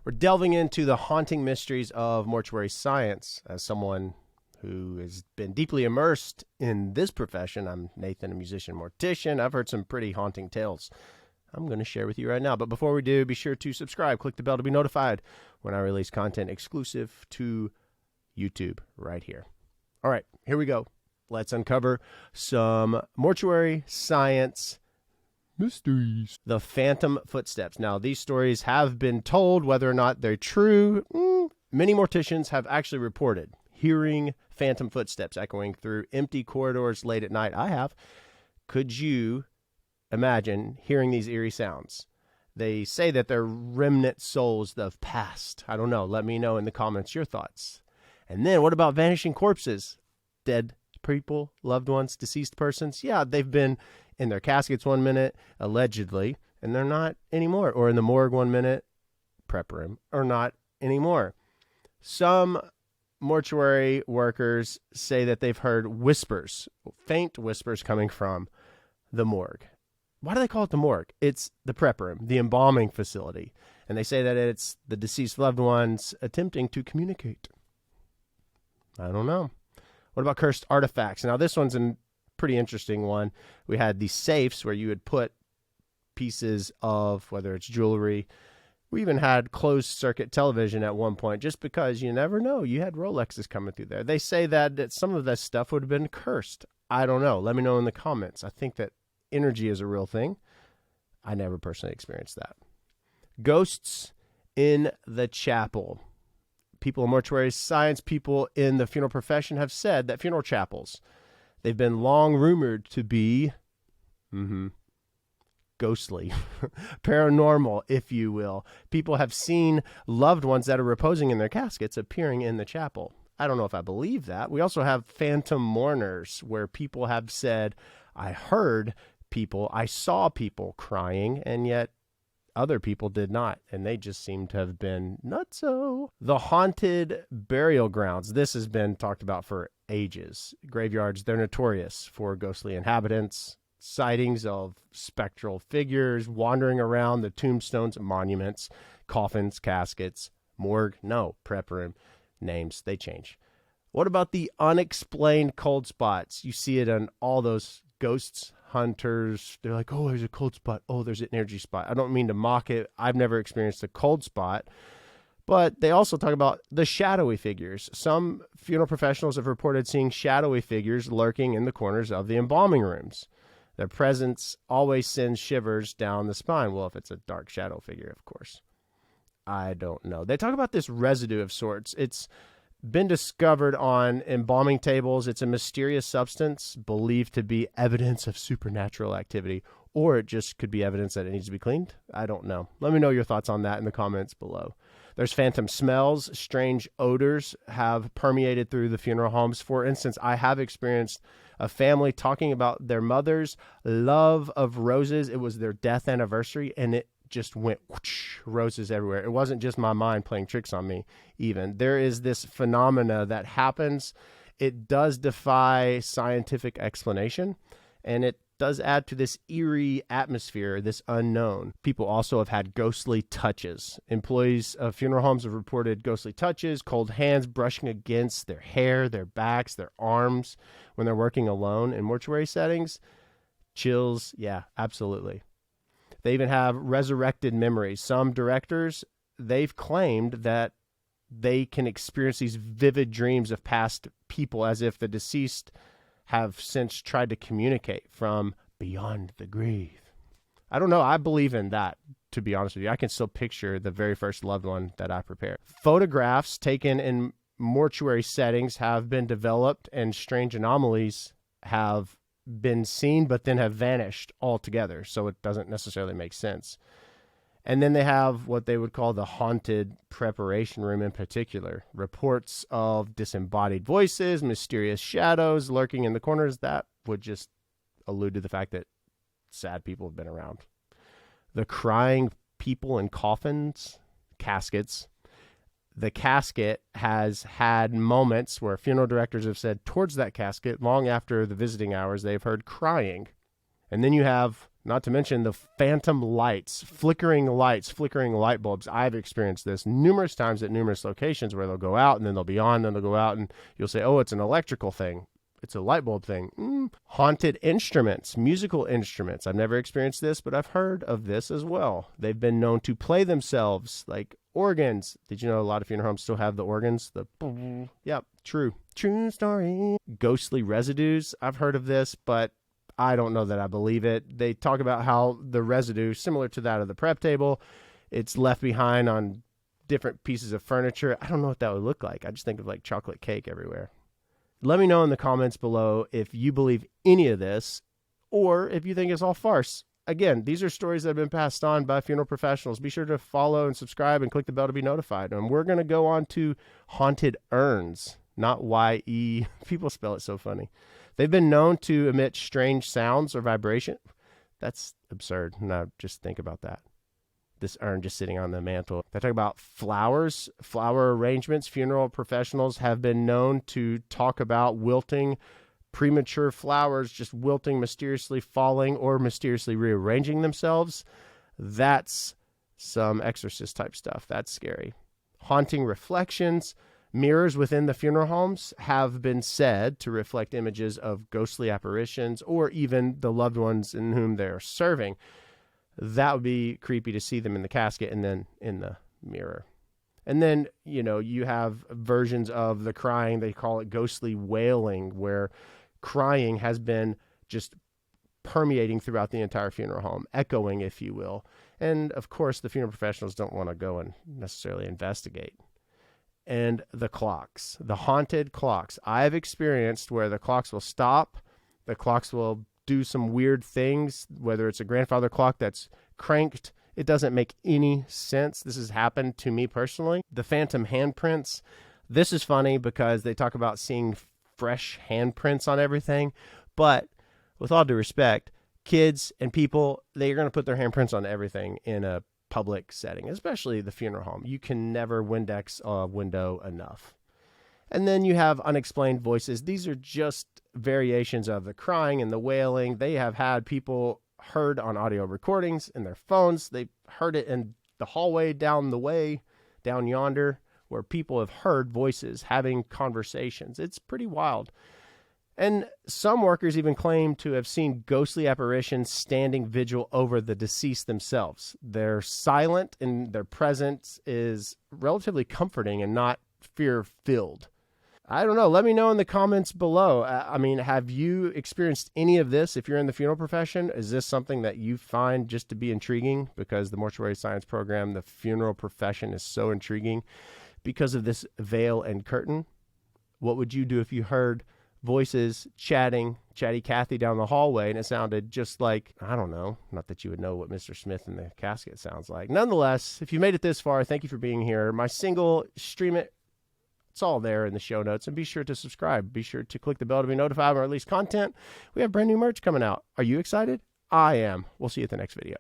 We're delving into the haunting mysteries of mortuary science. As someone who has been deeply immersed in this profession, I'm Nathan, a musician mortician. I've heard some pretty haunting tales I'm going to share with you right now. But before we do, be sure to subscribe. Click the bell to be notified when I release content exclusive to YouTube right here. All right, here we go. Let's uncover some mortuary science mysteries. The phantom footsteps. Now, these stories have been told. Whether or not they're true, many morticians have actually reported hearing phantom footsteps echoing through empty corridors late at night. I have. Could you imagine hearing these eerie sounds? They say that they're remnant souls of past. I don't know. Let me know in the comments your thoughts. And then what about vanishing corpses? Dead people, loved ones, deceased persons? Yeah, they've been in their caskets 1 minute, allegedly, and they're not anymore. Or in the morgue 1 minute, prep room, or not anymore. Some mortuary workers say that they've heard whispers, faint whispers coming from the morgue. Why do they call it the morgue? It's the prep room, the embalming facility. And they say that it's the deceased loved ones attempting to communicate. I don't know. What about cursed artifacts? Now, this one's a pretty interesting one. We had these safes where you would put pieces of, whether it's jewelry. We even had closed circuit television at one point, just because you never know. You had Rolexes coming through there. They say that some of that stuff would have been cursed. I don't know. Let me know in the comments. I think that energy is a real thing. I never personally experienced that. Ghosts in the chapel. People in mortuary science, people in the funeral profession have said that funeral chapels, they've been long rumored to be ghostly, paranormal, if you will. People have seen loved ones that are reposing in their caskets appearing in the chapel. I don't know if I believe that. We also have phantom mourners, where people have said, I heard people, I saw people crying, and yet other people did not, and they just seem to have been nutso. The haunted burial grounds. This has been talked about for ages. Graveyards, they're notorious for ghostly inhabitants, sightings of spectral figures wandering around the tombstones, monuments, coffins, caskets, morgue. No, prep room. Names, they change. What about the unexplained cold spots? You see it on all those ghosts, hunters. They're like, oh, there's a cold spot. Oh, there's an energy spot. I don't mean to mock it. I've never experienced a cold spot. But they also talk about the shadowy figures. Some funeral professionals have reported seeing shadowy figures lurking in the corners of the embalming rooms. Their presence always sends shivers down the spine. Well, if it's a dark shadow figure, of course. I don't know. They talk about this residue of sorts. It's been discovered on embalming tables. It's a mysterious substance believed to be evidence of supernatural activity, or it just could be evidence that it needs to be cleaned. I don't know. Let me know your thoughts on that in the comments below. There's phantom smells. Strange odors have permeated through the funeral homes. For instance, I have experienced a family talking about their mother's love of roses. It was their death anniversary, and it just went whoosh, roses everywhere. It wasn't just my mind playing tricks on me even. There is this phenomena that happens. It does defy scientific explanation, and it does add to this eerie atmosphere, this unknown. People also have had ghostly touches. Employees of funeral homes have reported ghostly touches, cold hands brushing against their hair, their backs, their arms when they're working alone in mortuary settings. Chills, yeah, absolutely. They even have resurrected memories. Some directors, they've claimed that they can experience these vivid dreams of past people as if the deceased have since tried to communicate from beyond the grave. I don't know. I believe in that, to be honest with you. I can still picture the very first loved one that I prepared. Photographs taken in mortuary settings have been developed, and strange anomalies have been seen but then have vanished altogether, so it doesn't necessarily make sense. And then they have what they would call the haunted preparation room in particular. Reports of disembodied voices, mysterious shadows lurking in the corners. That would just allude to the fact that sad people have been around. The crying people in coffins, caskets. The casket has had moments where funeral directors have said towards that casket, long after the visiting hours, they've heard crying. And then you have Not to mention the phantom lights, flickering light bulbs. I've experienced this numerous times at numerous locations where they'll go out and then they'll be on, then they'll go out, and you'll say, oh, it's an electrical thing. It's a light bulb thing. Haunted instruments, musical instruments. I've never experienced this, but I've heard of this as well. They've been known to play themselves, like organs. Did you know a lot of funeral homes still have the organs? Yep, true story. Ghostly residues. I've heard of this, but I don't know that I believe it. They talk about how the residue, similar to that of the prep table, it's left behind on different pieces of furniture. I don't know what that would look like. I just think of like chocolate cake everywhere. Let me know in the comments below if you believe any of this or if you think it's all farce. Again, these are stories that have been passed on by funeral professionals. Be sure to follow and subscribe and click the bell to be notified. And we're going to go on to haunted urns, not Y-E. People spell it so funny. They've been known to emit strange sounds or vibration. That's absurd. Now, just think about that. This urn just sitting on the mantle. They talk about flowers, flower arrangements. Funeral professionals have been known to talk about wilting, premature flowers just wilting, mysteriously falling, or mysteriously rearranging themselves. That's some exorcist type stuff. That's scary. Haunting reflections. Mirrors within the funeral homes have been said to reflect images of ghostly apparitions or even the loved ones in whom they're serving. That would be creepy to see them in the casket and then in the mirror. And then, you know, you have versions of the crying. They call it ghostly wailing, where crying has been just permeating throughout the entire funeral home, echoing, if you will. And, of course, the funeral professionals don't want to go and necessarily investigate. And the clocks, the haunted clocks. I've experienced where the clocks will stop, the clocks will do some weird things, whether it's a grandfather clock that's cranked. It doesn't make any sense. This has happened to me personally. The phantom handprints. This is funny because they talk about seeing fresh handprints on everything. But with all due respect, kids and people, they're going to put their handprints on everything in a public setting, especially the funeral home. You can never Windex a window enough. And then you have unexplained voices. These are just variations of the crying and the wailing. They have had people heard on audio recordings in their phones. They heard it in the hallway down the way, down yonder, where people have heard voices having conversations. It's pretty wild. And some workers even claim to have seen ghostly apparitions standing vigil over the deceased themselves. They're silent and their presence is relatively comforting and not fear-filled. I don't know. Let me know in the comments below. I mean, have you experienced any of this? If you're in the funeral profession, is this something that you find just to be intriguing? Because the Mortuary Science program, the funeral profession is so intriguing because of this veil and curtain. What would you do if you heard voices chatty Cathy down the hallway and it sounded just like, I don't know, not that you would know what Mr. Smith in the casket sounds like. Nonetheless, if you made it this far, thank you for being here. My single, Stream It, it's all there in the show notes, and be sure to subscribe. Be sure to click the bell to be notified of our release content. We have brand new merch coming out. Are you excited? I am. We'll see you at the next video.